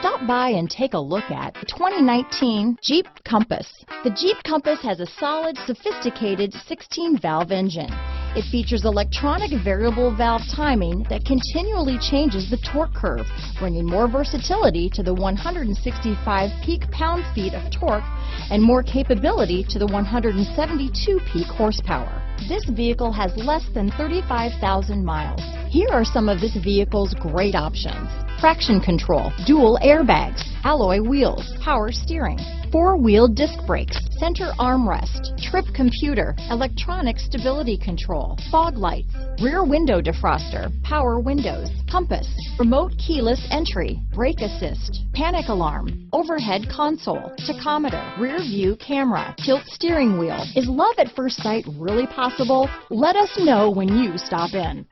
Stop by and take a look at the 2019 Jeep Compass. The Jeep Compass has a solid, sophisticated 16-valve engine. It features electronic variable valve timing that continually changes the torque curve, bringing more versatility to the 165 peak pound-feet of torque and more capability to the 172 peak horsepower. This vehicle has less than 35,000 miles. Here are some of this vehicle's great options: traction control, dual airbags, alloy wheels, power steering, four-wheel disc brakes, center armrest, trip computer, electronic stability control, fog lights, rear window defroster, power windows, compass, remote keyless entry, brake assist, panic alarm, overhead console, tachometer, rear view camera, tilt steering wheel. Is love at first sight really possible? Let us know when you stop in.